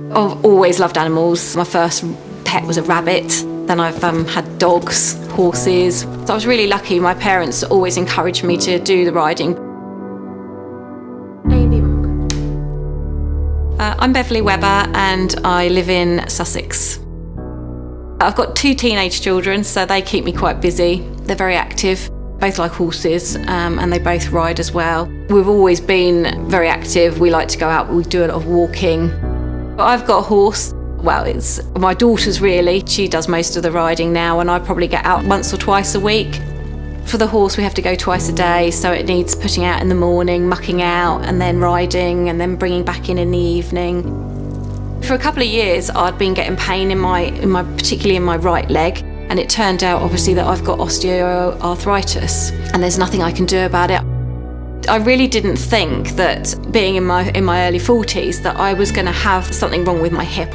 I've always loved animals. My first pet was a rabbit. Then I've had dogs, horses. So I was really lucky. My parents always encouraged me to do the riding. I'm Beverly Webber and I live in Sussex. I've got 2 teenage children, so they keep me quite busy. They're very active, both like horses, and they both ride as well. We've always been very active. We like to go out, we do a lot of walking. I've got a horse. Well, it's my daughter's really. She does most of the riding now, and I probably get out once or twice a week. For the horse, we have to go twice a day, so it needs putting out in the morning, mucking out, and then riding, and then bringing back in the evening. For a couple of years, I'd been getting pain particularly in my right leg, and it turned out obviously that I've got osteoarthritis, and there's nothing I can do about it. I really didn't think that being in my early 40s that I was going to have something wrong with my hip.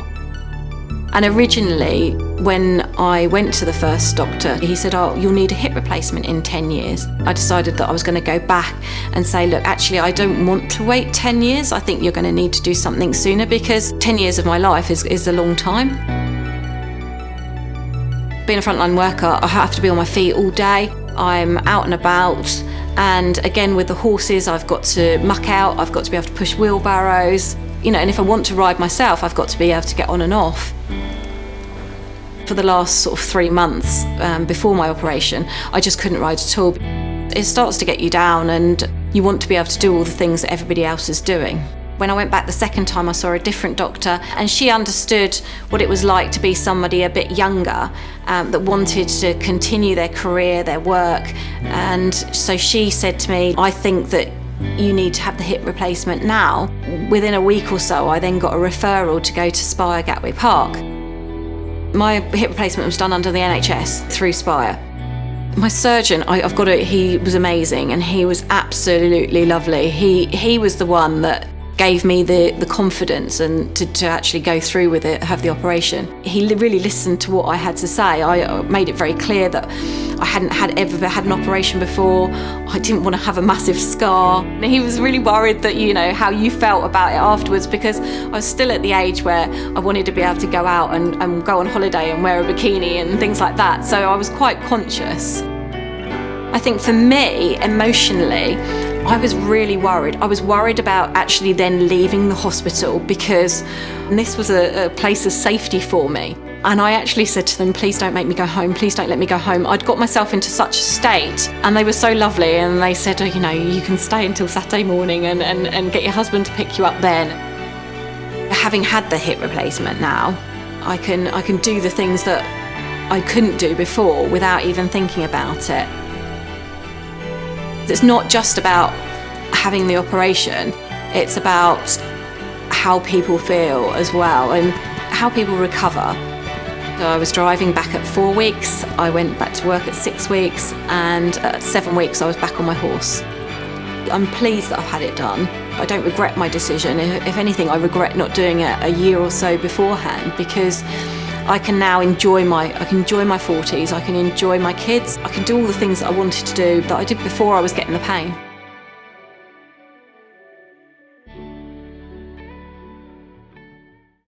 And originally, when I went to the first doctor, he said, "Oh, you'll need a hip replacement in 10 years. I decided that I was going to go back and say, look, actually, I don't want to wait 10 years. I think you're going to need to do something sooner, because 10 years of my life is a long time. Being a frontline worker, I have to be on my feet all day. I'm out and about. And again, with the horses, I've got to muck out. I've got to be able to push wheelbarrows. And if I want to ride myself, I've got to be able to get on and off. For the last sort of 3 months before my operation, I just couldn't ride at all. It starts to get you down, and you want to be able to do all the things that everybody else is doing. When I went back the second time, I saw a different doctor, and she understood what it was like to be somebody a bit younger that wanted to continue their career, their work. And so she said to me, "I think that you need to have the hip replacement now." Within a week or so, I then got a referral to go to Spire Gatwick Park. My hip replacement was done under the NHS through Spire. My surgeon, he was amazing, and he was absolutely lovely. He was the one that gave me the confidence and to actually go through with it, have the operation. He really listened to what I had to say. I made it very clear that I hadn't ever had an operation before. I didn't want to have a massive scar. And he was really worried that, how you felt about it afterwards, because I was still at the age where I wanted to be able to go out and go on holiday and wear a bikini and things like that. So I was quite conscious. I think for me, emotionally, I was really worried. I was worried about actually then leaving the hospital, because this was a place of safety for me. And I actually said to them, "Please don't make me go home. Please don't let me go home." I'd got myself into such a state, and they were so lovely, and they said, "Oh, you can stay until Saturday morning and get your husband to pick you up then." Having had the hip replacement now, I can do the things that I couldn't do before without even thinking about it. It's not just about having the operation, it's about how people feel as well and how people recover. So I was driving back at 4 weeks, I went back to work at 6 weeks, and at 7 weeks I was back on my horse. I'm pleased that I've had it done. I don't regret my decision. If anything, I regret not doing it a year or so beforehand, because I can now enjoy my 40s, I can enjoy my kids, I can do all the things that I wanted to do that I did before I was getting the pain.